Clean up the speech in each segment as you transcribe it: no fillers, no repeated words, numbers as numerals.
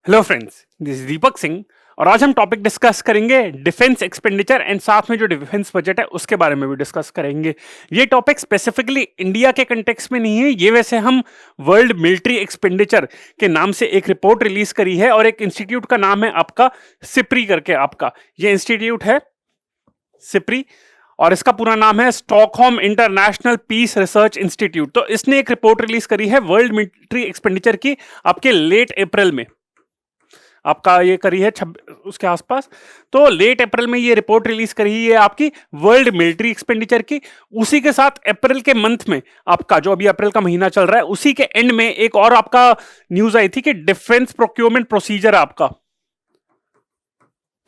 Hello friends, this is Deepak Singh और आज हम टॉपिक डिस्कस करेंगे डिफेंस एक्सपेंडिचर एंड साथ में जो डिफेंस बजट है उसके बारे में भी डिस्कस करेंगे। ये टॉपिक स्पेसिफिकली इंडिया के कंटेक्स्ट में नहीं है, ये वैसे हम वर्ल्ड मिलिट्री एक्सपेंडिचर के नाम से एक रिपोर्ट रिलीज करी है और एक इंस्टीट्यूट का नाम है आपका सिप्री करके। आपका ये इंस्टीट्यूट है सिप्री और इसका पूरा नाम है Stockholm International Peace Research Institute. तो इसने एक रिपोर्ट रिलीज करी है वर्ल्ड मिलिट्री एक्सपेंडिचर की आपके लेट अप्रैल में, आपका ये करी है उसके आसपास। तो लेट अप्रैल में ये रिपोर्ट रिलीज करी है आपकी वर्ल्ड मिलिट्री एक्सपेंडिचर की। उसी के साथ अप्रैल के मंथ में आपका जो अभी अप्रैल का महीना चल रहा है उसी के एंड में एक और आपका न्यूज आई थी कि डिफेंस प्रोक्योरमेंट प्रोसीजर आपका,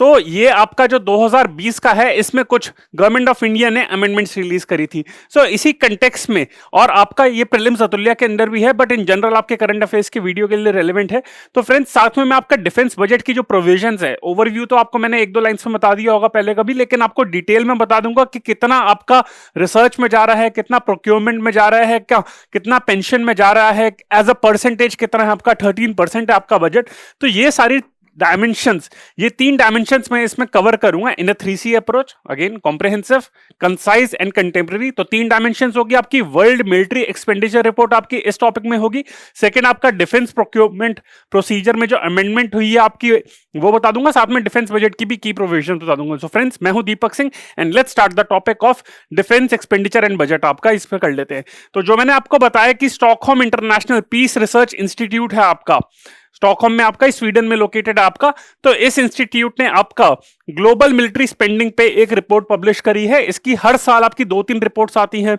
तो ये आपका जो 2020 का है इसमें कुछ गवर्नमेंट ऑफ इंडिया ने अमेंडमेंट्स रिलीज करी थी। सो इसी कंटेक्स्ट में और आपका ये प्रीलिम्स अतुल्या के अंदर भी है बट इन जनरल आपके करंट अफेयर्स के वीडियो के लिए रेलेवेंट है। तो फ्रेंड्स साथ में मैं आपका डिफेंस बजट की जो प्रोविजंस है, ओवरव्यू तो आपको मैंने एक दो लाइन्स में बता दिया होगा पहले कभी, लेकिन आपको डिटेल में बता दूंगा कि कितना आपका रिसर्च में जा रहा है, कितना प्रोक्योरमेंट में जा रहा है, क्या कितना पेंशन में जा रहा है, एज अ परसेंटेज कितना है आपका, 13% है आपका बजट। तो ये सारी डायमेंशंस, ये 3 डायमेंशंस मैं इसमें कवर करूंगा इन अ 3C approach, again comprehensive, concise and contemporary. तो 3 डायमेंशंस होगी आपकी वर्ल्ड मिलिट्री एक्सपेंडिचर रिपोर्ट आपकी इस टॉपिक में होगी। सेकंड आपका डिफेंस प्रोक्योरमेंट प्रोसीजर में जो अमेंडमेंट हुई है आपकी वो बता दूंगा, साथ में डिफेंस बजट की भी की प्रोविजन बता दूंगा। सो फ्रेंड्स मैं हूं Deepak Singh and let's start the topic of defence expenditure and budget आपका, इस पे कर लेते हैं। तो जो मैंने आपको बताया कि Stockholm International Peace Research Institute है आपका, स्टॉकहोम में आपका, स्वीडन में लोकेटेड आपका। तो इस इंस्टीट्यूट ने आपका ग्लोबल मिलिट्री स्पेंडिंग पे एक रिपोर्ट पब्लिश करी है। इसकी हर साल आपकी 2-3 रिपोर्ट्स आती हैं,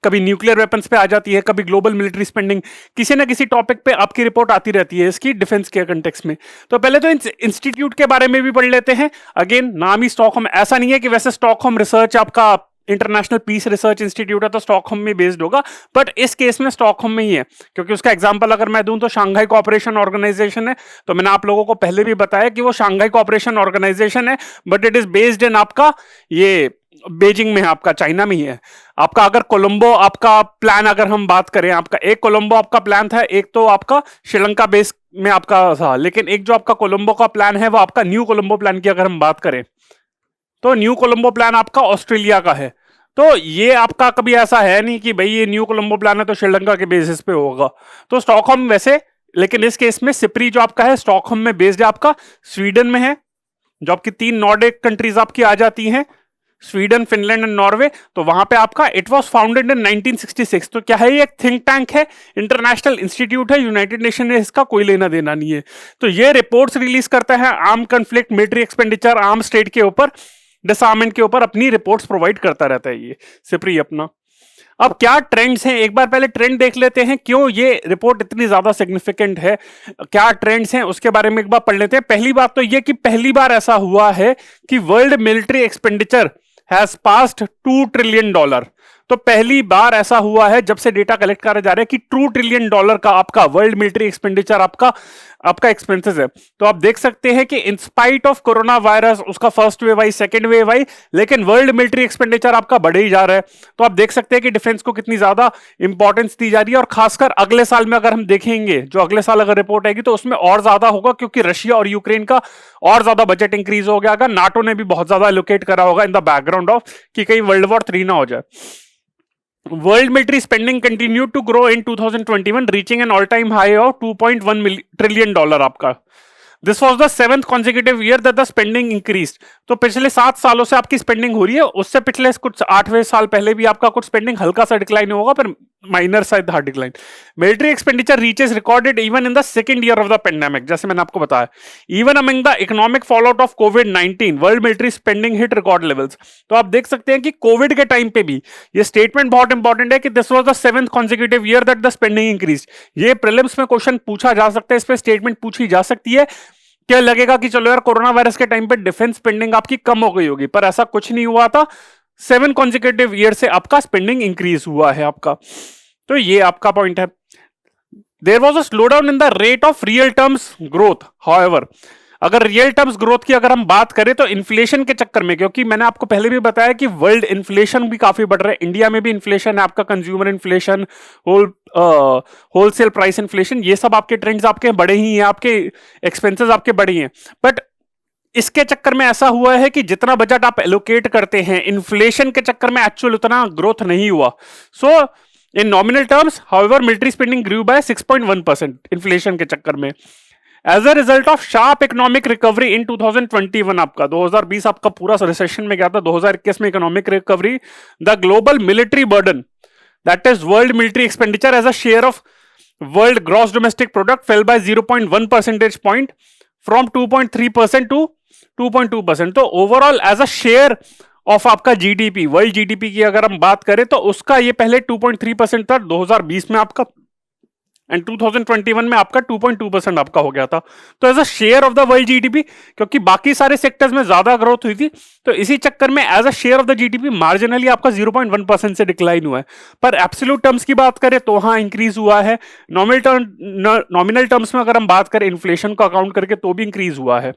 कभी न्यूक्लियर वेपन्स पे आ जाती है, कभी ग्लोबल मिलिट्री स्पेंडिंग, किसी ना किसी टॉपिक पे आपकी रिपोर्ट आती रहती है इसकी डिफेंस के कंटेक्स्ट में। तो पहले तो इंस्टीट्यूट के बारे में भी पढ़ लेते हैं। अगेन नाम ही स्टॉकहोम, ऐसा नहीं है कि वैसे स्टॉकहोम रिसर्च आपका इंटरनेशनल पीस रिसर्च इंस्टीट्यूट है तो स्टॉकहोम में बेस्ड होगा, बट इस केस में स्टॉकहोम में ही है क्योंकि उसका एग्जांपल अगर मैं दूं तो शंघाई कोऑपरेशन ऑर्गेनाइजेशन है। तो मैंने आप लोगों को पहले भी बताया कि वो शंघाई कोऑपरेशन ऑर्गेनाइजेशन है but it is based in आपका ये बेजिंग में है, आपका चाइना में ही है। आपका अगर कोलंबो आपका प्लान अगर हम बात करें, आपका एक कोलंबो आपका प्लान था, एक तो आपका श्रीलंका बेस में आपका था, लेकिन एक जो आपका कोलंबो का प्लान है वो आपका न्यू कोलंबो प्लान की अगर हम बात करें तो न्यू कोलंबो प्लान आपका ऑस्ट्रेलिया का है। तो ये आपका कभी ऐसा है नहीं कि भाई ये न्यू कोलंबो प्लान है तो श्रीलंका के बेसिस पे होगा। तो स्टॉकहोम वैसे, लेकिन इस केस में सिप्री जो आपका है स्टॉकहोम में बेस्ड है, आपका स्वीडन में है। जो आपकी 3 नॉर्डिक कंट्रीज आपकी आ जाती हैं, स्वीडन, फिनलैंड एंड नॉर्वे। तो वहां पे आपका इट वाज फाउंडेड इन 1966। तो क्या है, ये एक थिंक टैंक है, इंटरनेशनल इंस्टीट्यूट है, यूनाइटेड नेशन ने इसका कोई लेना देना नहीं है। तो ये रिपोर्ट्स रिलीज करता है arm conflict, military expenditure, arm state के ऊपर, डिसआर्मेंट के ऊपर अपनी रिपोर्ट्स प्रोवाइड करता रहता है ये सिप्री अपना। अब क्या ट्रेंड्स हैं, एक बार पहले ट्रेंड देख लेते हैं, क्यों ये रिपोर्ट इतनी ज्यादा सिग्निफिकेंट है, क्या ट्रेंड्स हैं उसके बारे में एक बार पढ़ लेते हैं। पहली बात तो ये कि पहली बार ऐसा हुआ है कि world military expenditure has passed $2 trillion. तो पहली बार ऐसा हुआ है जब से डेटा कलेक्ट करा जा रहा है कि $2 ट्रिलियन का आपका वर्ल्ड मिलिट्री एक्सपेंडिचर आपका एक्सपेंसेस है। तो आप देख सकते हैं कि इन स्पाइट ऑफ कोरोना वायरस, उसका फर्स्ट वेव आई, सेकंड वेव आई, लेकिन वर्ल्ड मिलिट्री एक्सपेंडिचर आपका बढ़े ही जा रहा है। तो आप देख सकते हैं कि डिफेंस को कितनी ज्यादा इंपॉर्टेंस दी जा रही है और खासकर अगले साल में अगर हम देखेंगे, जो अगले साल अगर रिपोर्ट आएगी तो उसमें और ज्यादा होगा क्योंकि रशिया और यूक्रेन का और ज्यादा बजट इंक्रीज हो गया, नाटो ने भी बहुत ज्यादा एलोकेट करा होगा इन द बैकग्राउंड ऑफ कि कहीं वर्ल्ड वॉर 3 ना हो जाए। World military spending continued to grow in 2021, reaching an all-time high of $2.1 trillion आपका। This was the 7th consecutive year that the spending increased। तो पिछले 7 सालों से आपकी स्पेंडिंग हो रही है, उससे पिछले कुछ 8वें साल पहले भी आपका कुछ स्पेंडिंग हल्का सा डिक्लाइन होगा पर minor side hard decline. Military expenditure reaches recorded even in the second year of the pandemic, जैसे मैंने आपको बताया। Even among the economic fallout of covid world military spending hit record levels. तो आप देख सकते हैं कि कोविड के टाइम पे भी ये स्टेटमेंट बहुत इंपॉर्टेंट है कि this was the 7th consecutive year that the spending increased. ये प्रीलिम्स में क्वेश्चन पूछा जा सकता है, इस पे स्टेटमेंट पूछी जा सकती है। क्या लगेगा कि चलो यार कोरोना वायरस के टाइम पे डिफेंस स्पेंडिंग आपकी कम हो गई होगी, पर ऐसा कुछ नहीं हुआ था। 7 कॉन्सेक्यूटिव ईयर से आपका स्पेंडिंग इंक्रीज हुआ है आपका। तो ये आपका पॉइंट है। There was a slowdown in the rate of real terms growth, however अगर रियल टर्म्स ग्रोथ की अगर हम बात करें तो इन्फ्लेशन के चक्कर में, क्योंकि मैंने आपको पहले भी बताया कि वर्ल्ड इन्फ्लेशन भी काफी बढ़ रहा है, इंडिया में भी इन्फ्लेशन है आपका, consumer inflation, whole wholesale price inflation, ये सब आपके ट्रेंड्स आपके बढ़े ही हैं, आपके एक्सपेंसेस आपके बढ़े हैं। बट इसके चक्कर में ऐसा हुआ है कि जितना बजट आप एलोकेट करते हैं इन्फ्लेशन के चक्कर में एक्चुअल उतना ग्रोथ नहीं हुआ। So in nominal terms however military spending grew by 6.1% inflation के चक्कर में। As a result of sharp economic recovery in 2021, आपका 2020 आपका पूरा रिसेशन में गया था, 2021 में economic recovery, the global military burden that is world military expenditure as a share of world gross domestic product fell by 0.1 percentage point from 2.3% to 2.2%। तो overall as a share of आपका GDP, world GDP की अगर हम बात करें तो उसका ये पहले 2.3% था 2020 में आपका, एंड 2021 में आपका 2.2% आपका हो गया था। तो as a share of the world GDP, क्योंकि बाकी सारे सेक्टर्स में ज्यादा ग्रोथ हुई थी, तो इसी चक्कर में as a share of the GDP marginally आपका 0.1% से डिक्लाइन हुआ है। पर एब्सोल्यूट टर्म्स की बात करें तो हाँ इंक्रीज हुआ है। नॉमिनल टर्म्स में अगर हम बात करें इन्फ्लेशन को अकाउंट करके तो भी इंक्रीज हुआ है।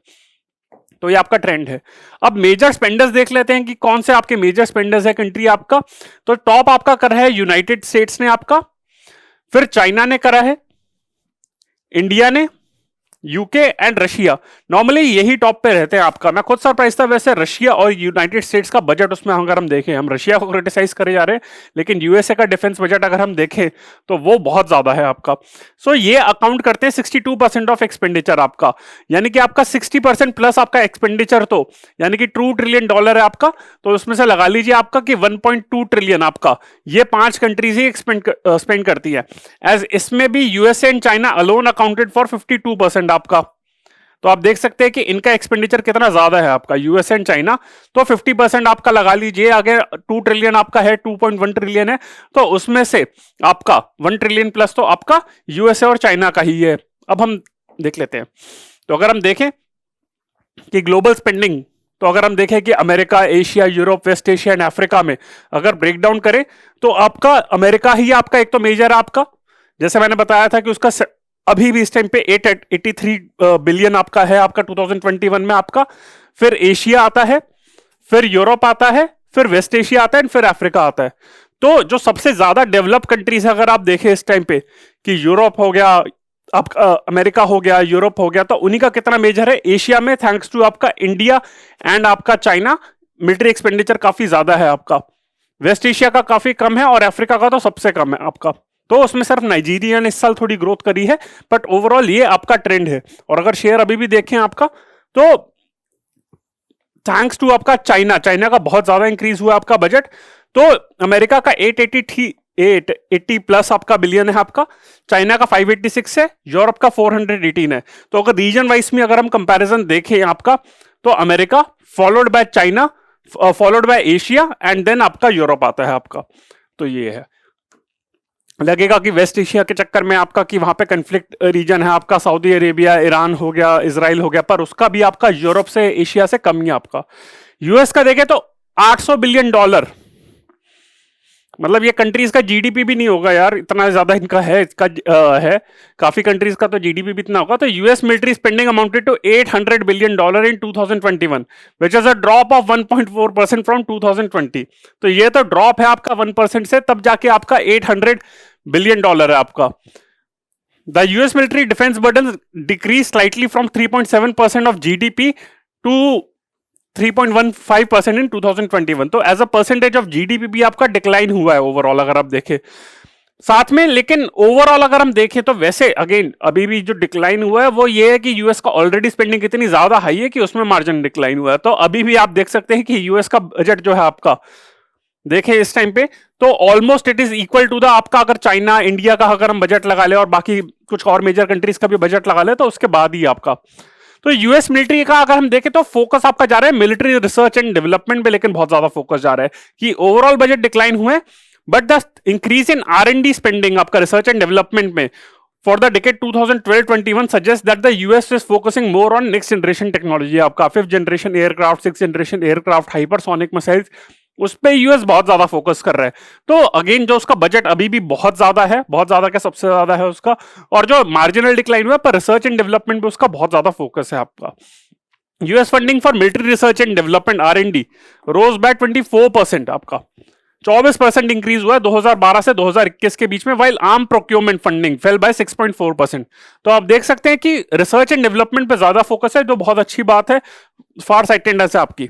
तो ये आपका ट्रेंड है। अब मेजर स्पेंडर्स देख लेते हैं कि कौन से आपके मेजर स्पेंडर्स है कंट्री आपका। तो टॉप आपका कर रहा है यूनाइटेड स्टेट्स ने आपका, फिर चाइना ने करा है, इंडिया ने, यूके एंड रशिया। नॉर्मली यही टॉप पे रहते हैं आपका। मैं खुद सरप्राइज था वैसे रशिया और यूनाइटेड स्टेट्स का बजट, उसमें अगर हम देखें, हम रशिया को क्रिटिसाइज करे जा रहे हैं लेकिन यूएसए का डिफेंस बजट अगर हम देखें तो वो बहुत ज्यादा है आपका। सो ये अकाउंट करते हैं 62% ऑफ एक्सपेंडिचर आपका, यानी कि आपका 60% प्लस आपका एक्सपेंडिचर, तो यानी कि $2 ट्रिलियन है आपका। तो उसमें से लगा लीजिए आपका कि 1.2 ट्रिलियन आपका ये 5 कंट्रीज ही स्पेंड करती है। एज इसमें भी USA and China alone accounted for 52% आपका। तो आप देख सकते हैं कि इनका एक्सपेंडिचर कितना ज्यादा है आपका, यूएस एंड चाइना। तो 50% आपका लगा लीजिए, अगर 2 ट्रिलियन आपका है, 2.1 ट्रिलियन है, तो उसमें से आपका 1 ट्रिलियन प्लस तो आपका यूएसए और चाइना का ही है। अब हम देख लेते हैं, तो अगर हम देखें कि ग्लोबल स्पेंडिंग, तो अगर हम देखें कि America, Asia, Europe, west Asia and Africa में अगर ब्रेकडाउन करें तो आपका अमेरिका ही आपका एक तो मेजर है आपका, जैसे मैंने बताया था कि उसका अभी भी इस टाइम पे 883 बिलियन आपका है आपका 2021 में आपका। फिर एशिया आता है, फिर यूरोप आता है, फिर वेस्ट एशिया आता है, फिर अफ्रीका आता है। तो जो सबसे ज्यादा डेवलप कंट्रीज है अगर आप देखें इस टाइम पे कि यूरोप हो गया, आपका अमेरिका हो गया, यूरोप हो गया, तो उन्हीं का कितना मेजर है एशिया में, थैंक्स टू आपका इंडिया एंड आपका चाइना, मिलिट्री एक्सपेंडिचर काफी ज्यादा है आपका। वेस्ट एशिया का काफी कम है और अफ्रीका का तो सबसे कम है आपका। तो उसमें सिर्फ नाइजीरिया ने इस साल थोड़ी ग्रोथ करी है, बट ओवरऑल ये आपका ट्रेंड है। और अगर शेयर अभी भी देखें आपका, तो थैंक्स टू आपका चाइना का बहुत ज्यादा इंक्रीज हुआ आपका बजट। तो अमेरिका का 880 प्लस आपका बिलियन है आपका, चाइना का 586 है, यूरोप का 418 है। तो अगर रीजन वाइज में अगर हम कंपैरिजन देखें आपका, तो America followed by China, followed by Asia and then आपका यूरोप आता है आपका। तो ये है, लगेगा कि वेस्ट एशिया के चक्कर में आपका कि वहां पे कन्फ्लिक्ट रीजन है आपका, सऊदी अरेबिया, ईरान हो गया, इजराइल हो गया, पर उसका भी आपका यूरोप से, एशिया से कम ही आपका। यूएस का देखें तो $800 बिलियन, मतलब ये कंट्रीज का जीडीपी भी नहीं होगा यार, इतना ज्यादा इनका है, इसका है काफी कंट्रीज का तो जीडीपी भी इतना होगा। तो US military spending amounted to $800 billion in 2021, which is a drop of 1.4% from 2020। तो ये तो ड्रॉप है आपका 1% से, तब जाके आपका $800 बिलियन है आपका। The US military defence burden decrease slightly from 3.7% of GDP to 3.15% in 2021। तो as a percentage of GDP भी आपका डिक्लाइन हुआ है ओवरऑल अगर आप देखें साथ में। लेकिन ओवरऑल अगर हम देखें तो वैसे अगेन अभी भी जो डिक्लाइन हुआ है वो ये है कि यूएस का ऑलरेडी स्पेंडिंग इतनी ज्यादा हाई है कि उसमें मार्जिन डिक्लाइन हुआ है। तो अभी भी आप देख सकते हैं कि यूएस का बजट जो है आपका देखें इस टाइम पे, तो almost it is equal to the आपका, अगर चाइना, इंडिया का अगर हम बजट लगा ले और बाकी कुछ और मेजर कंट्रीज का भी बजट लगा ले तो उसके बाद ही आपका। तो यूएस मिलिट्री का अगर हम देखें तो फोकस आपका जा रहा है मिलिट्री रिसर्च एंड डेवलपमेंट पे, लेकिन बहुत ज्यादा फोकस जा रहा है कि ओवरऑल बजट डिक्लाइन हुए, but the increase in R&D spending आपका रिसर्च एंड डेवलपमेंट में for the decade 2012-21 suggest that the US is focusing more on next generation technology, आपका 5th generation aircraft, 6th generation aircraft, hypersonic missiles, उस पे US बहुत ज्यादा focus कर रहा है। तो अगेन जो उसका बजट अभी भी बहुत ज्यादा है, बहुत ज्यादा क्या सबसे ज्यादा है उसका, और जो मार्जिनल डिक्लाइन हुआ पर रिसर्च एंड डेवलपमेंट पे उसका बहुत ज्यादा फोकस है आपका। US funding for military research and development R&D rose by 24% आपका, 24% इंक्रीज हुआ है 2012 से 2021 के बीच में, while arm procurement funding fell by 6.4%। तो आप देख सकते हैं कि रिसर्च एंड डेवलपमेंट पे ज्यादा फोकस है, जो बहुत अच्छी बात है, फार साइटेडनेस है आपकी।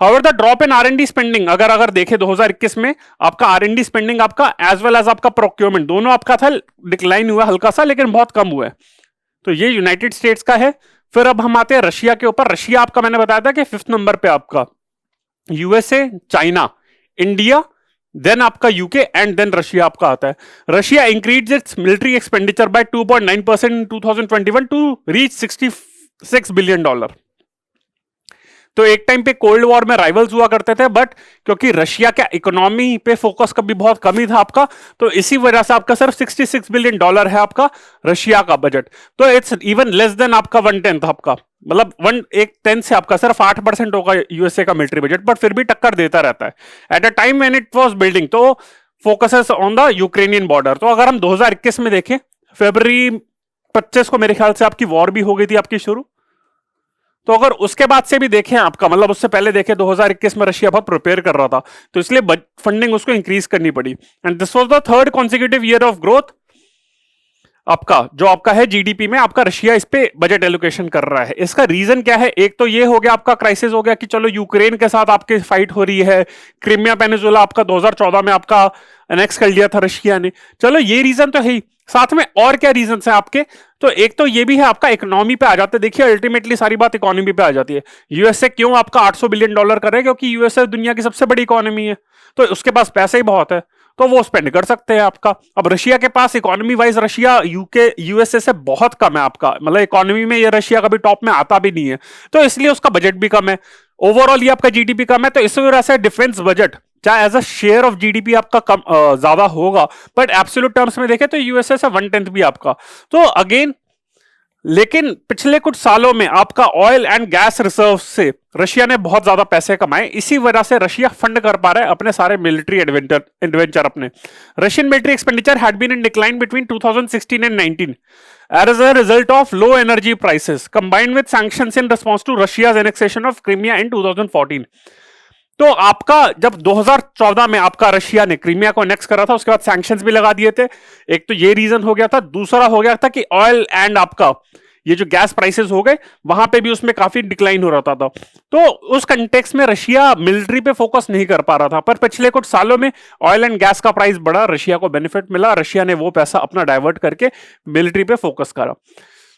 However, the drop in R&D spending अगर देखें 2021 में आपका R&D स्पेंडिंग आपका एज वेल एज आपका प्रोक्योरमेंट दोनों आपका था डिक्लाइन हुआ हल्का सा, लेकिन बहुत कम हुआ है। तो ये यूनाइटेड स्टेट्स का है। फिर अब हम आते हैं रशिया के ऊपर। रशिया आपका मैंने बताया था कि 5th नंबर पे आपका, यूएसए, चाइना, इंडिया, देन आपका यूके एंड देन रशिया आपका आता है। Russia increase its military expenditure by 2.9% in 2021 to reach $66 billion. तो एक टाइम पे कोल्ड वॉर में राइवल्स हुआ करते थे, बट क्योंकि रशिया का इकोनॉमी पे फोकस कभी बहुत कम ही था आपका, तो इसी वजह से आपका सिर्फ $66 बिलियन है आपका रशिया का बजट। तो इट्स इवन लेस देन आपका 1/10 आपका, मतलब 1/10 से आपका सिर्फ 8% होगा यूएसए का मिलिट्री बजट, बट फिर भी टक्कर देता रहता है। At a time when it was building, तो focuses on the Ukrainian border. तो अगर हम 2021 में देखें, फरवरी 25 को मेरे ख्याल से आपकी वॉर भी हो गई थी आपकी शुरू। तो अगर उसके बाद से भी देखें आपका, मतलब उससे पहले देखें 2021 में रशिया बहुत प्रिपेयर कर रहा था, तो इसलिए फंडिंग उसको इंक्रीज करनी पड़ी। And this was the third consecutive year of growth आपका, जो आपका है जीडीपी में आपका रशिया इस पे बजट एलोकेशन कर रहा है। इसका रीजन क्या है? एक तो ये हो गया आपका क्राइसिस हो गया कि चलो यूक्रेन के साथ आपके फाइट हो रही है, क्रीमिया पेनिनसुला आपका 2014 में आपका एनेक्स कर लिया था रशिया ने, चलो ये रीजन तो है ही। साथ में और क्या रीजन है आपके? तो एक तो ये भी है आपका इकोनॉमी पे आ जाते हैं। देखिए अल्टीमेटली सारी बात इकोनॉमी पे आ जाती है। यूएसए क्यों आपका $800 बिलियन कर रहा है? क्योंकि यूएसए दुनिया की सबसे बड़ी इकोनॉमी है, तो उसके पास पैसे ही बहुत है, तो वो स्पेंड कर सकते हैं आपका। अब रशिया के पास economy wise Russia UK USA से बहुत कम है आपका, मतलब इकोनॉमी में ये रशिया कभी टॉप में आता भी नहीं है, तो इसलिए उसका बजट भी कम है। ओवरऑल ये आपका जीडीपी कम है, तो इस वजह से डिफेंस बजट चाहे as a share of GDP आपका कम ज्यादा होगा, बट एब्सोल्यूट टर्म्स में देखें तो यूएसए से 1/10 भी आपका। तो अगेन, लेकिन पिछले कुछ सालों में आपका ऑयल एंड गैस रिजर्व से रशिया ने बहुत ज्यादा पैसे कमाए, इसी वजह से रशिया फंड कर पा रहा है अपने सारे मिलिट्री एडवेंचर अपने। Russian military expenditure had been in decline between 2016 and 19 as a result of low energy prices combined with sanctions in response to Russia's annexation of Crimea in 2014। तो आपका जब 2014 में आपका रशिया ने क्रीमिया को annex करा था, उसके बाद सैंक्शंस भी लगा दिए थे। एक तो ये रीजन हो गया था, दूसरा हो गया था कि ऑयल एंड आपका ये जो गैस प्राइसेस हो गए, वहां पे भी उसमें काफी डिक्लाइन हो रहा था। तो उस कंटेक्स्ट में रशिया मिलिट्री पे फोकस नहीं कर पा रहा था, पर पिछले कुछ सालों में ऑयल एंड गैस का प्राइस बढ़ा, रशिया को बेनिफिट मिला, रशिया ने वो पैसा अपना डाइवर्ट करके मिलिट्री पे फोकस करा।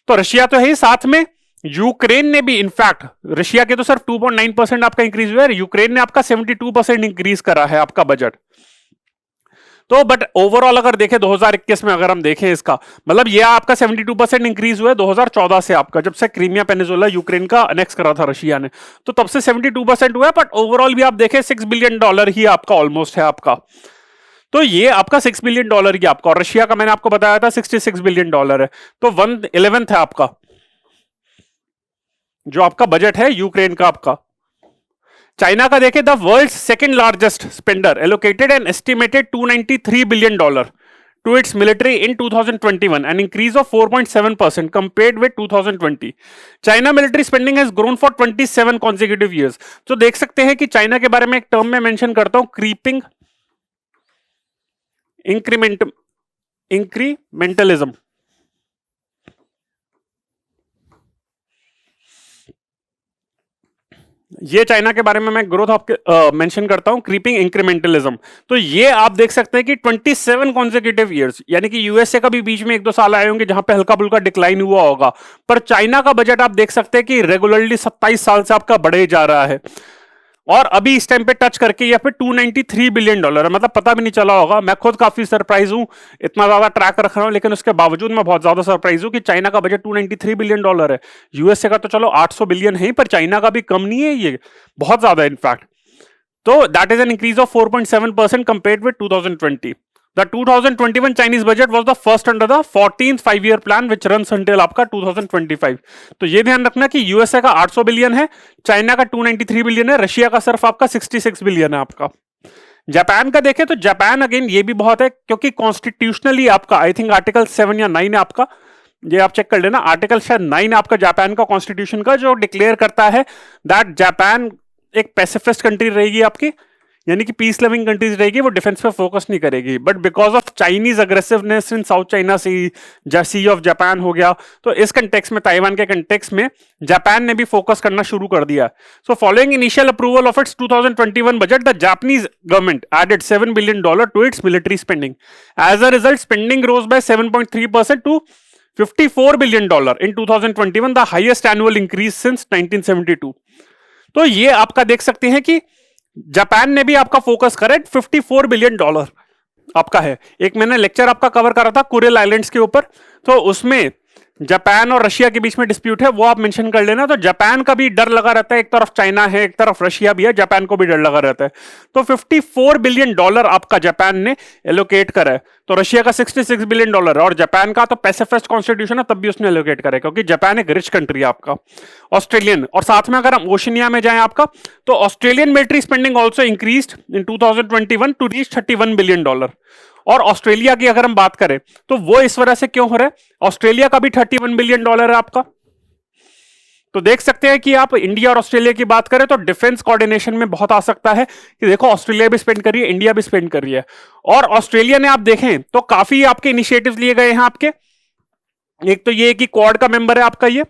तो रशिया तो है ही, साथ में यूक्रेन ने भी, इनफैक्ट रशिया के तो सिर्फ 2.9% आपका इंक्रीज हुआ है, यूक्रेन ने आपका 72% इंक्रीज करा है आपका बजट। तो बट ओवरऑल अगर देखें 2021 में, अगर हम देखें इसका मतलब ये आपका 72% इंक्रीज हुआ है 2014 से आपका, जब से क्रीमिया पेनिनसुला यूक्रेन का अनेक्स करा था रशिया ने, तो तब से 72% हुआ है। बट ओवरऑल भी आप देखें $6 बिलियन ही आपका ऑलमोस्ट है आपका। तो ये आपका $6 बिलियन ही आपका, और रशिया का मैंने आपको बताया था $66 बिलियन है, तो 1/11 है आपका जो आपका बजट है यूक्रेन का आपका। चाइना का देखें, the world second largest spender allocated an estimated $293 billion to its military in 2021, an increase of 4.7% compared with 2020. China military spending has grown for 27 consecutive years. तो देख सकते हैं कि चाइना के बारे में एक टर्म में मेंशन करता हूं, क्रीपिंग इंक्रीमेंटलिज्म। ये चाइना के बारे में मैं ग्रोथ आपके मेंशन करता हूं, क्रीपिंग इंक्रीमेंटलिज्म। तो ये आप देख सकते हैं कि 27 कॉन्सेक्यूटिव ईयर्स, यानी कि यूएसए का भी बीच में 1-2 साल आए होंगे जहां पे हल्का फुल्का डिक्लाइन हुआ होगा, पर चाइना का बजट आप देख सकते हैं कि रेगुलरली 27 साल से आपका बढ़े जा रहा है, और अभी इस टाइम पे टच करके यहाँ पे $293 बिलियन है। मतलब पता भी नहीं चला होगा, मैं खुद काफी सरप्राइज हूं, इतना ज्यादा ट्रैक रख रहा हूं, लेकिन उसके बावजूद मैं बहुत ज्यादा सरप्राइज हूं कि चाइना का बजट $293 बिलियन है। यूएसए का तो चलो 800 बिलियन है, पर चाइना का भी कम नहीं है, ये बहुत ज्यादा इनफैक्ट। तो that is an increase of 4.7% compared with 2020। The 2021 Chinese budget was the first under the 14th 5-year plan which runs until आपका 2025। तो ये ध्यान रखना कि यूएसए का 800 बिलियन है, चाइना का 293 बिलियन है, रशिया का सिर्फ आपका 66 बिलियन है आपका। जापान का देखें तो जापान अगेन ये भी बहुत है, क्योंकि कॉन्स्टिट्यूशनली आपका आई थिंक आर्टिकल 7 या 9 है आपका, ये आप चेक कर लेना, आर्टिकल शायद 9 आपका जापान का कॉन्स्टिट्यूशन का, जो डिक्लेयर करता है दैट जापान एक पैसिफिस्ट कंट्री रहेगी आपकी, यानी कि पीस लविंग कंट्रीज रहेगी, वो डिफेंस पे फोकस नहीं करेगी। But because of Chinese aggressiveness in South China Sea of Japan हो गया, तो इस कंटेक्स में, ताइवान के कंटेक्स में जापान ने भी फोकस करना शुरू कर दिया। So following initial approval of its 2021 budget, the Japanese government added $7 billion to its military spending. As a result spending rose by 7.3% to $54 billion in 2021, the highest annual increase since 1972। तो ये आपका देख सकते हैं कि जापान ने भी आपका फोकस करा, $54 बिलियन आपका है। एक मैंने लेक्चर आपका कवर करा था कुरिल आइलैंड्स के ऊपर, तो उसमें जापान और रशिया के बीच में डिस्प्यूट है, वो आप मेंशन कर लेना। तो जापान का भी डर लगा रहता है, एक तरफ चाइना है, एक तरफ रशिया भी है, जापान को भी डर लगा रहता है। तो $54 बिलियन आपका जापान ने एलोकेट करा है। तो रशिया का $66 बिलियन है, और जापान का तो पैसिफिस्ट कॉन्स्टिट्यूशन है, तब भी उसने एलोकेट करा है, क्योंकि जापान एक रिच कंट्री है आपका। ऑस्ट्रेलियन, और साथ में अगर हम ओशिनिया में जाएं आपका, तो Australian military spending also increased in 2021 to reach $31 billion. और ऑस्ट्रेलिया की अगर हम बात करें तो वो इस वजह से क्यों हो रहा है, ऑस्ट्रेलिया का भी $31 बिलियन है आपका। तो देख सकते हैं कि आप इंडिया और ऑस्ट्रेलिया की बात करें तो डिफेंस कोऑर्डिनेशन में बहुत आ सकता है कि देखो ऑस्ट्रेलिया भी स्पेंड कर रही है, इंडिया भी स्पेंड कर रही है। और ऑस्ट्रेलिया ने आप देखें तो काफी आपके इनिशिएटिव्स लिए गए हैं आपके। एक तो ये कि क्वाड का मेंबर है आपका, ये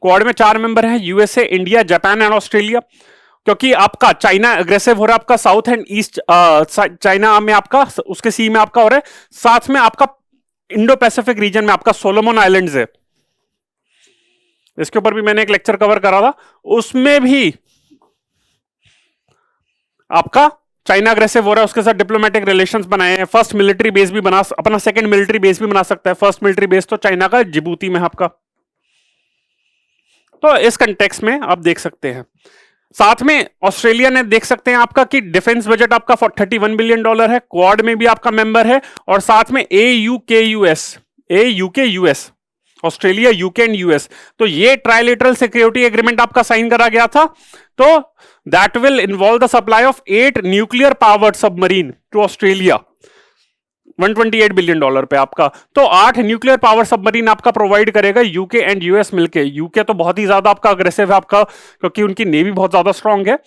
क्वाड में 4 मेंबर हैं, USA, India, Japan and Australia. क्योंकि आपका चाइना अग्रेसिव हो रहा है आपका साउथ एंड ईस्ट चाइना में आपका, उसके सी में आपका हो रहा है, साथ में आपका इंडो पैसिफिक रीजन में आपका सोलोमन आइलैंड्स है, इसके ऊपर भी मैंने एक लेक्चर कवर करा था, उसमें भी आपका चाइना अग्रेसिव हो रहा है, उसके साथ डिप्लोमेटिक रिलेशंस बनाए हैं। फर्स्ट मिलिट्री बेस भी बना, अपना सेकंड मिलिट्री बेस भी बना सकता है। फर्स्ट मिलिट्री बेस तो चाइना का जिबूती में आपका। तो इस कंटेक्स्ट में आप देख सकते हैं। साथ में ऑस्ट्रेलिया ने देख सकते हैं आपका कि डिफेंस बजट आपका $31 बिलियन है, क्वाड में भी आपका मेंबर है, और साथ में AUKUS, Australia, UK and US. तो ये ट्राइलेटरल सिक्योरिटी एग्रीमेंट आपका साइन करा गया था। तो that will involve the supply of 8 nuclear powered submarine to Australia, $128 billion पे आपका। तो 8 न्यूक्लियर पावर सबमरीन आपका प्रोवाइड करेगा यूके एंड यूएस मिलके। यूके तो बहुत ही ज्यादा आपका अग्रेसिव है आपका, क्योंकि उनकी नेवी बहुत ज्यादा स्ट्रांग है,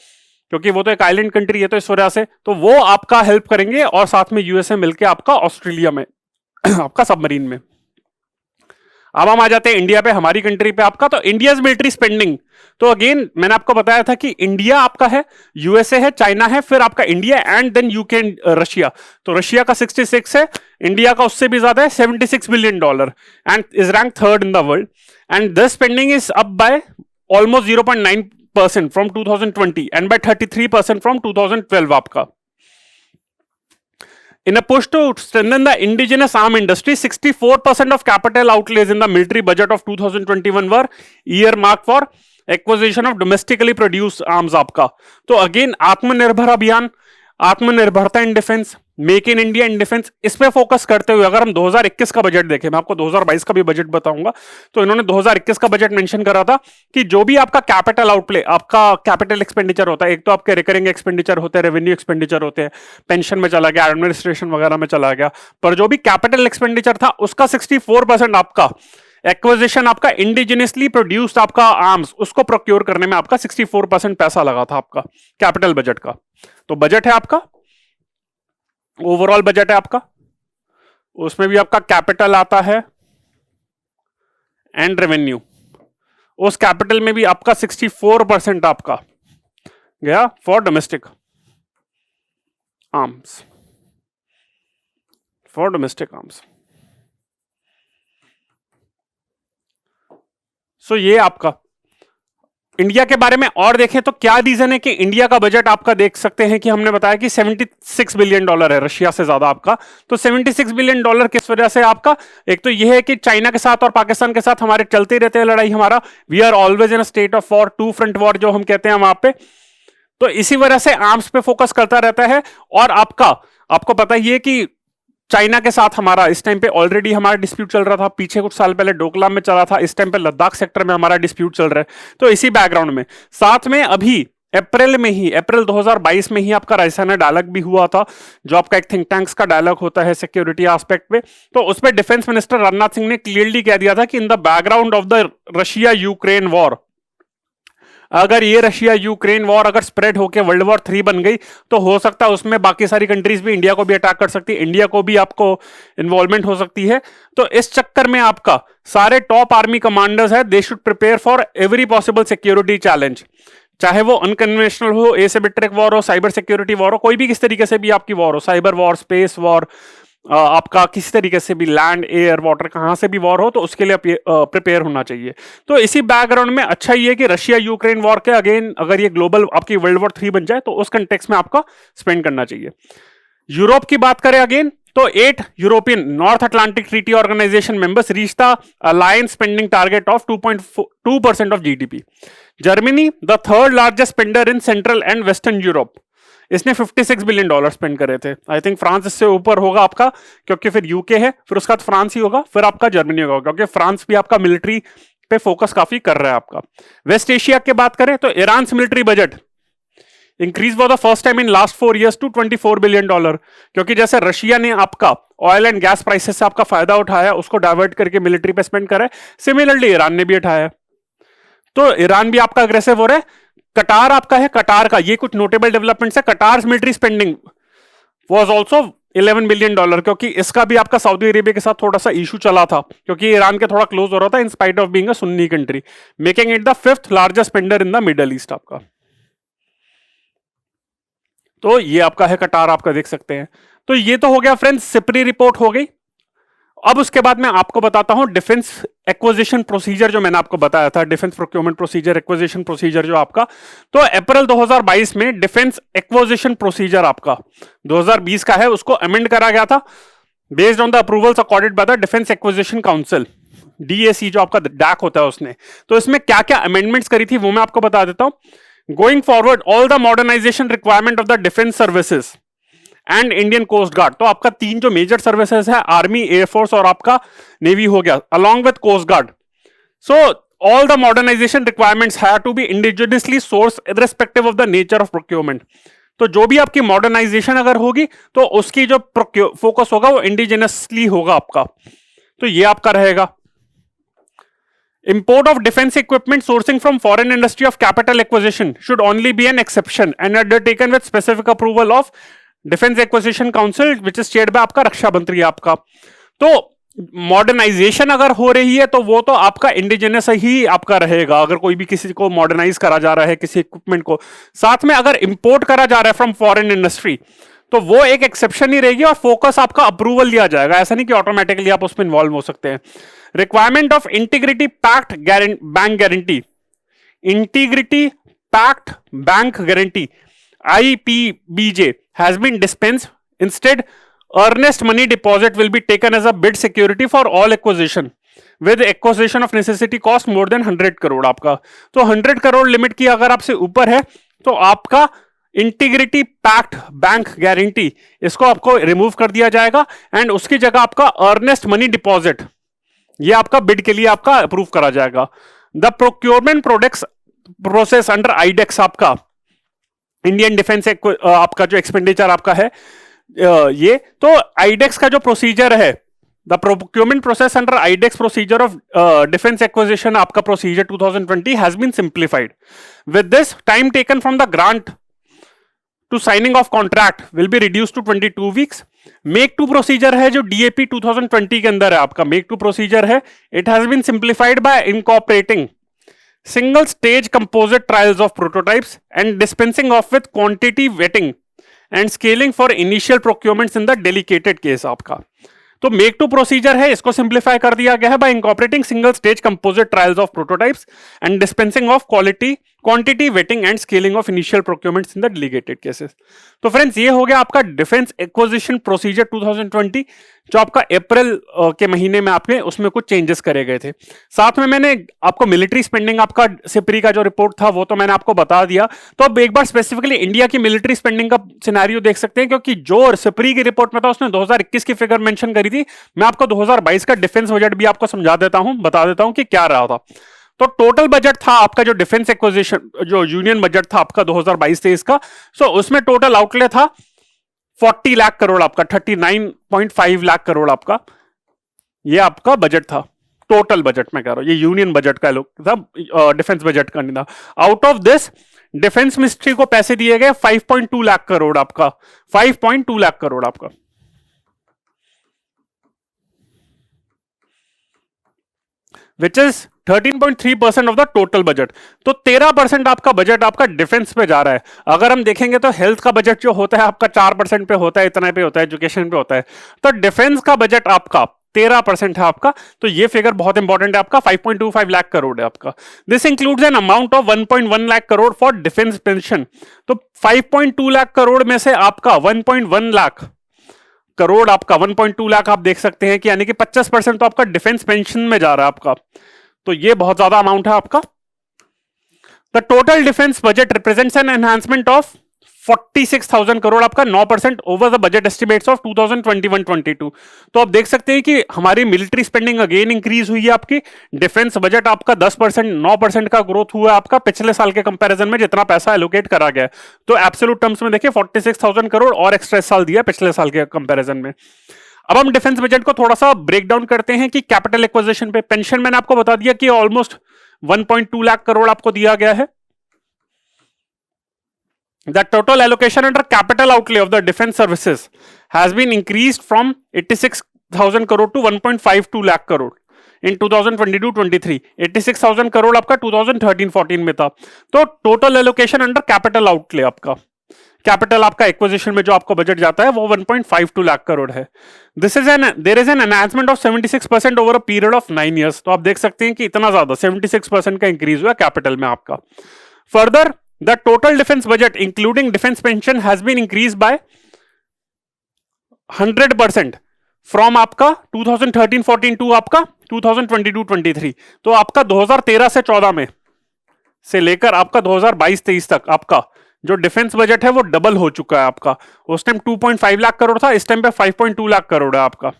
क्योंकि वो तो एक आइलैंड कंट्री है, तो इस वजह से तो वो आपका हेल्प करेंगे, और साथ में यूएसए मिलके आपका ऑस्ट्रेलिया में आपका सबमरीन में। अब हम आ जाते हैं इंडिया पे, हमारी कंट्री पे आपका। तो इंडियाज मिलिट्री स्पेंडिंग, तो अगेन मैंने आपको बताया था कि इंडिया आपका है, यूएसए है, चाइना है, फिर आपका India and then UK and Russia. तो रशिया का 66 है, इंडिया का उससे भी ज्यादा है, $76 billion, and is rank 3rd in the world. And this spending is up by almost 0.9% from 2020 and by 33% from 2012 आपका। In a push to strengthen the indigenous arm industry, 64% of capital outlays in the military budget of 2021 were earmarked for acquisition of domestically produced arms आपका। तो again आत्मनिर्भर अभियान, आत्मनिर्भरता in defence, make in India in defence, इस पे focus करते हुए अगर हम 2021 का बजट देखें, मैं आपको 2022 का भी बजट बताऊंगा, तो इन्होंने 2021 का बजट मेंशन करा था कि जो भी आपका कैपिटल आउटले, आपका कैपिटल एक्सपेंडिचर होता है, एक तो आपके रिकरिंग एक्सपेंडिचर होते हैं, रेवेन्यू एक्सपेंडिचर होते हैं, पेंशन में चला गया, एडमिनिस्ट्रेशन वगैरह में चला गया, पर जो भी कैपिटल एक्सपेंडिचर था उसका 64% आपका एक्विजिशन, आपका इंडिजिनियसली प्रोड्यूस्ड आपका आर्म्स, उसको प्रोक्योर करने में आपका 64% पैसा लगा था आपका कैपिटल बजट का। तो बजट है आपका, ओवरऑल बजट है आपका, उसमें भी आपका कैपिटल आता है एंड रेवेन्यू, उस कैपिटल में भी आपका 64% आपका गया for domestic arms, for domestic arms. So ये आपका इंडिया के बारे में और देखें तो क्या रीजन है कि इंडिया का बजट आपका देख सकते हैं कि हमने बताया कि $76 बिलियन है, रशिया से ज्यादा आपका। तो $76 बिलियन किस वजह से आपका, एक तो यह है कि चाइना के साथ और पाकिस्तान के साथ हमारे चलते रहते हैं लड़ाई, हमारा we are always in a state of war, 2 front war जो हम कहते हैं वहां पे। तो इसी वजह से आर्म्स पे फोकस करता रहता है। और आपको पता ही है कि चाइना के साथ हमारा इस टाइम पे ऑलरेडी हमारा डिस्प्यूट चल रहा था, पीछे कुछ साल पहले डोकलाम में चला था, इस टाइम पे लद्दाख सेक्टर में हमारा डिस्प्यूट चल रहा है। तो इसी बैकग्राउंड में साथ में अभी अप्रैल 2022 में ही आपका रायसीना डायलॉग भी हुआ था, जो आपका एक थिंक टैंक्स का डायलॉग होता है सिक्योरिटी एस्पेक्ट पे। तो उसमें डिफेंस मिनिस्टर राजनाथ सिंह ने क्लियरली कह दिया था कि in the background of the Russia Ukraine war, अगर ये रशिया यूक्रेन वॉर अगर स्प्रेड होकर वर्ल्ड वॉर 3 बन गई तो हो सकता है उसमें बाकी सारी कंट्रीज भी इंडिया को भी अटैक कर सकती है, इंडिया को भी आपको इन्वॉल्वमेंट हो सकती है। तो इस चक्कर में आपका सारे टॉप आर्मी कमांडर्स है, they should prepare for every possible security challenge, चाहे वो अनकन्वेंशनल हो, एसिमेट्रिक वॉर हो, साइबर सिक्योरिटी वॉर हो, कोई भी किस तरीके से भी आपकी वॉर हो, साइबर वॉर, स्पेस वॉर, आपका किसी तरीके से भी लैंड एयर वाटर कहां से भी वॉर हो, तो उसके लिए प्रिपेयर होना चाहिए। तो इसी बैकग्राउंड में अच्छा ये कि रशिया यूक्रेन वॉर के अगेन अगर ये ग्लोबल आपकी वर्ल्ड वॉर 3 बन जाए तो उस कंटेक्स्ट में आपका स्पेंड करना चाहिए। यूरोप की बात करें अगेन तो 8 European North Atlantic Treaty Organization members reach the alliance spending target of 2.2% of GDP. Germany the third largest spender in central and western Europe, इसने $56 बिलियन स्पेंड करे थे। आई थिंक फ्रांस इससे ऊपर होगा आपका, क्योंकि फिर यूके है, फिर उसका फ्रांस ही होगा, फिर आपका जर्मनी होगा, क्योंकि फ्रांस भी आपका मिलिट्री पे फोकस काफी कर रहा है आपका। वेस्ट एशिया की बात करें तो Iran military budget increase for the first time in last 4 years to $24 billion, क्योंकि जैसे रशिया ने आपका ऑयल एंड गैस प्राइसेस से आपका फायदा उठाया, उसको डाइवर्ट करके मिलिट्री पे स्पेंड करा है, सिमिलरली ईरान ने भी उठाया। तो ईरान भी आपका अग्रेसिव हो रहा है। कटार आपका है, कटार का ये कुछ नोटेबल डेवलपमेंट्स है। कटार military spending was also $11 billion, क्योंकि इसका भी आपका सऊदी अरेबिया के साथ थोड़ा सा इशू चला था, क्योंकि ईरान के थोड़ा क्लोज हो रहा था in spite of being a Sunni country, making it the 5th largest spender in the Middle East आपका। तो ये आपका है कटार, आपका देख सकते हैं। तो ये तो हो गया फ्रेंड्स, सिपरी रिपोर्ट हो गई। अब उसके बाद मैं आपको बताता हूं डिफेंस एक्विजिशन प्रोसीजर, जो मैंने आपको बताया था, defence procurement procedure, acquisition procedure जो आपका। तो अप्रैल 2022 में डिफेंस एक्विजिशन प्रोसीजर आपका 2020 का है, उसको अमेंड करा गया था based on the approvals accorded by the defence acquisition council, DAC जो आपका डैक होता है उसने। तो इसमें क्या क्या अमेंडमेंट्स करी थी वो मैं आपको बता देता हूं। Going forward all the modernization requirement of the defence services and Indian Coast Guard, तो आपका 3 जो मेजर सर्विसेज है, आर्मी, एयरफोर्स और आपका नेवी हो गया, along with coast guard. So all the modernization requirements have to be indigenously source irrespective of the nature of procurement. तो जो भी आपकी मॉडर्नाइजेशन अगर होगी तो उसकी जो फोकस होगा वो इंडिजिनियसली होगा आपका। तो ये आपका रहेगा। Import of defense equipment sourcing from foreign industry of capital acquisition should only be an exception and undertaken with specific approval of defence acquisition council which is chaired by आपका रक्षा मंत्री आपका। तो मॉडर्नाइजेशन अगर हो रही है तो वो तो आपका इंडिजिनस ही आपका रहेगा, अगर कोई भी किसी को मॉडर्नाइज करा जा रहा है किसी इक्विपमेंट को। साथ में अगर इंपोर्ट करा जा रहा है फ्रॉम फॉरेन इंडस्ट्री तो वो एक एक्सेप्शन ही रहेगी और फोकस आपका अप्रूवल लिया जाएगा, ऐसा नहीं कि ऑटोमेटिकली आप उसमें इन्वॉल्व हो सकते हैं। Requirement of integrity pact bank guarantee, integrity pact bank guarantee IPBJ has been dispensed. Instead, earnest money deposit will be taken as a bid security for all acquisition with acquisition of necessity cost more than 100 crore आपका। तो 100 crore limit की अगर आपसे ऊपर है तो आपका integrity pact bank guarantee इसको आपको रिमूव कर दिया जाएगा एंड उसकी जगह आपका अर्नेस्ट मनी डिपॉजिट ये आपका बिड के लिए आपका अप्रूव करा जाएगा। The procurement products process under iDEX आपका इंडियन डिफेंस आपका जो एक्सपेंडिचर आपका है ये, तो आईडेक्स का जो प्रोसीजर है, the procurement process under iDEX procedure of defence acquisition आपका procedure 2020 has been simplified. With this time taken from the grant to signing of contract will be reduce to 22 weeks. Make two procedure है जो DAP 2020 के अंदर है आपका, make two procedure है, it has been simplified by incorporating single stage composite trials of prototypes and dispensing of with quantity vetting and scaling for initial procurements in the dedicated case आपका। तो make two procedure है, इसको simplify कर दिया गया है by incorporating single stage composite trials of prototypes and dispensing of quantity vetting and scaling of initial procurements in the delegated cases. तो friends ये हो गया आपका डिफेंस एक्विजिशन प्रोसीजर 2020 जो आपका अप्रैल के महीने में आपके उसमें कुछ चेंजेस करे गए थे। साथ में मैंने आपको मिलिट्री स्पेंडिंग आपका सिपरी का जो रिपोर्ट था वो तो मैंने आपको बता दिया। तो अब एक बार स्पेसिफिकली इंडिया की मिलिट्री स्पेंडिंग का सिनेरियो देख सकते हैं, क्योंकि जो सिपरी की रिपोर्ट में था उसने 2021 की फिगर मेंशन करी थी। मैं आपको 2022 का डिफेंस बजट भी आपको समझा देता हूं, बता देता हूं कि क्या रहा था। तो टोटल बजट था आपका जो डिफेंस एक्विजिशन जो यूनियन बजट था आपका 2022-23 का, सो उसमें टोटल आउटले था 40 लाख करोड़ आपका, 39.5 लाख करोड़ आपका ये आपका बजट था। टोटल बजट में कह रहा हूं, ये यूनियन बजट का लोग था, डिफेंस बजट का नहीं था। Out of this defence ministry को पैसे दिए गए 5.2 लाख करोड़ आपका, 5.2 लाख करोड़ आपका, which is 13.3% of the total budget. तो 13% आपका बजट आपका डिफेंस पे जा रहा है। अगर हम देखेंगे तो हेल्थ का बजट जो होता है आपका 4% पे होता है, इतना पे होता है, एजुकेशन पे होता है। तो डिफेंस का बजट आपका 13% है आपका। तो ये फिगर बहुत इंपॉर्टेंट है आपका, 5.25 लाख करोड़ है आपका। This includes an amount of 1.1 lakh crore for defence pension. तो 5.2 लाख करोड़ में से आपका 1.1 लाख करोड़ आपका 1.2 लाख आप देख सकते हैं कि यानी कि 25% तो आपका डिफेंस पेंशन में जा रहा है आपका। तो ये बहुत ज्यादा अमाउंट है आपका। The total defence budget represents an enhancement of 46,000 crore आपका, 9% over the budget estimates of 2021-22। तो आप देख सकते हैं कि हमारी मिलिट्री स्पेंडिंग अगेन इंक्रीज हुई है आपकी। डिफेंस बजट आपका 10%, 9% का ग्रोथ हुआ है आपका पिछले साल के कंपैरिजन में जितना पैसा एलोकेट करा गया। तो एब्सोल्यूट टर्म्स में देखिए 46,000 करोड़ और एक्स्ट्रा साल दिया पिछले साल के कंपैरिजन में। अब हम डिफेंस बजट को थोड़ा सा ब्रेक डाउन करते हैं कि कैपिटल एक्विजिशन पे, पेंशन मैंने आपको बता दिया कि ऑलमोस्ट 1.2 लाख करोड़ आपको दिया गया है। The total allocation under capital outlay of the defense services has been increased from 86,000 crore to 1.52 lakh crore in 2022-23। 86,000 crore आपका 2013-14 में था। तो total allocation under capital outlay आपका, कैपिटल आपका एक्विजिशन में जो आपको बजट जाता है वो 1.52 लाख करोड़ है। This is an there is an enhancement of 76% over a period of 9 years। तो आप देख सकते हैं कि इतना ज्यादा 76% का इंक्रीज हुआ कैपिटल में आपका। Further the total defense budget including defense pension has been increased by 100% from आपका 2013-14 to आपका 2022-23। तो आपका 2013 से 14 में से लेकर आपका 2022-23 तक आपका जो डिफेंस बजट है वो डबल हो चुका है आपका। उस टाइम 2.5 लाख करोड़ था, इस टाइम पे 5.2 लाख करोड़ है आपका।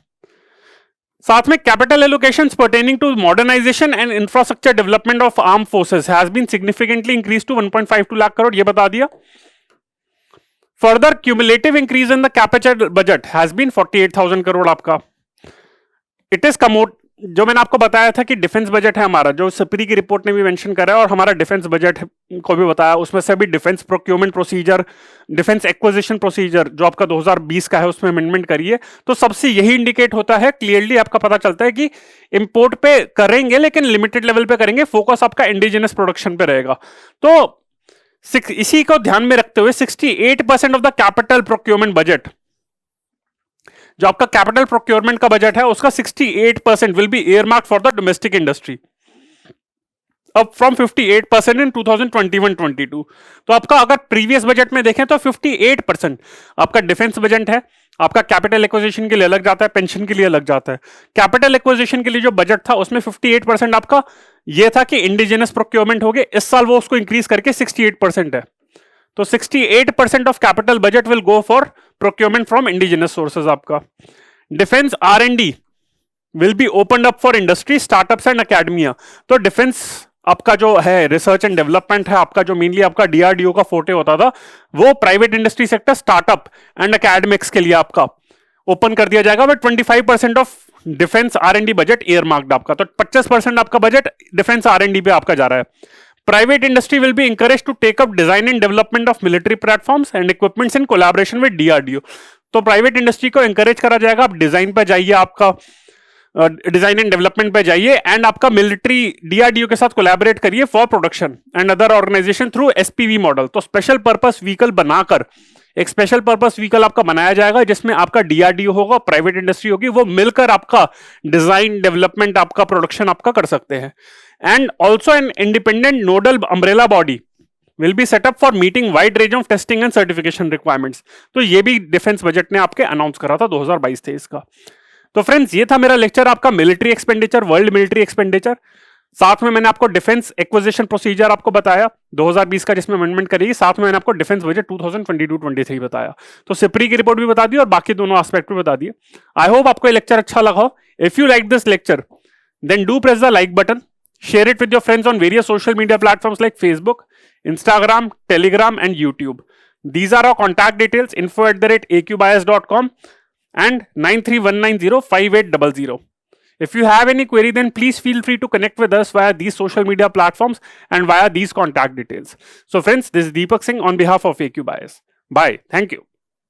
साथ में capital allocations pertaining to modernisation and infrastructure development of arm forces has been significantly increase to 1.52 lakh crore, ये बता दिया। Further cumulative increase in the capital budget has been 48,000 crore आपका। इट इज कमोट, जो मैंने आपको बताया था कि डिफेंस बजट है हमारा, जो सिपरी की रिपोर्ट ने भी मेंशन करा है और हमारा डिफेंस बजट को भी बताया, उसमें से भी defence procurement procedure, defence acquisition procedure जो आपका 2020 का है उसमें अमेंडमेंट करिए। तो सबसे यही इंडिकेट होता है, क्लियरली आपका पता चलता है कि इंपोर्ट पे करेंगे लेकिन लिमिटेड लेवल पे करेंगे, फोकस आपका इंडिजिनस प्रोडक्शन पे रहेगा। तो इसी को ध्यान में रखते हुए 68% of the capital procurement budget, जो आपका कैपिटल प्रोक्योरमेंट का बजट है उसका 68% will be earmarked for the domestic industry, up from 58% in 2021-22। तो आपका अगर प्रीवियस बजट में देखें तो 58% आपका डिफेंस बजट है, आपका कैपिटल एक्विजिशन के लिए अलग जाता है, पेंशन के लिए अलग जाता है। कैपिटल एक्विजिशन के लिए जो बजट था उसमें 58% आपका ये था कि इंडिजिनस प्रोक्योरमेंट हो गए, इस साल वो उसको इंक्रीज करके 68% है। तो 68% of capital budget will go for procurement from indigenous sources आपका। Defence R&D will be open up for industry, startups and academia. तो डिफेंस आपका जो है रिसर्च एंड डेवलपमेंट है आपका, जो मेनली आपका DRDO का फोटे होता था, वो private industry sector, startup and academics के लिए आपका ओपन कर दिया जाएगा। But 25% of defence R&D budget year marked आपका, तो 25% आपका बजट डिफेंस R&D पे आपका जा रहा है। Private industry will be encouraged to take up design and development of military platforms and equipments in collaboration with DRDO। तो प्राइवेट इंडस्ट्री को encourage करा जाएगा, आप डिजाइन पे जाइए, आपका डिजाइन एंड डेवलपमेंट पे जाइए एंड आपका मिलिट्री DRDO के साथ कोलैबोरेट करिए for production and other organization through SPV model. तो स्पेशल पर्पस व्हीकल बनाकर एक स्पेशल पर्पस व्हीकल आपका बनाया जाएगा जिसमें आपका DRDO होगा, प्राइवेट इंडस्ट्री होगी, वो मिलकर आपका डिजाइन डेवलपमेंट आपका प्रोडक्शन आपका कर सकते हैं। And also an independent nodal umbrella body will be set up for meeting wide range of testing and certification requirements। तो ये भी डिफेंस बजट ने आपके अनाउंस करा था 2022-23 का। तो फ्रेंड्स ये था मेरा लेक्चर आपका military expenditure, world military expenditure. साथ में मैंने आपको डिफेंस एक्विजिशन प्रोसीजर आपको बताया 2020 का जिसमें अमेंडमेंट करी, साथ में मैंने आपको डिफेंस बजट 2022-23 बताया। तो सिपरी की रिपोर्ट भी बता दी और बाकी दोनों एस्पेक्ट भी बता दिए। आई होप आपको ये लेक्चर अच्छा लगा हो। If you like this lecture then do press the like button, share it with your friends on various social media platforms like Facebook, Instagram, Telegram and YouTube. These are our contact details, info@aqbias.com and 9319058000. If you have any query, then please feel free to connect with us via these social media platforms and via these contact details. So friends, this is Deepak Singh on behalf of AQ Bias. Bye. Thank you.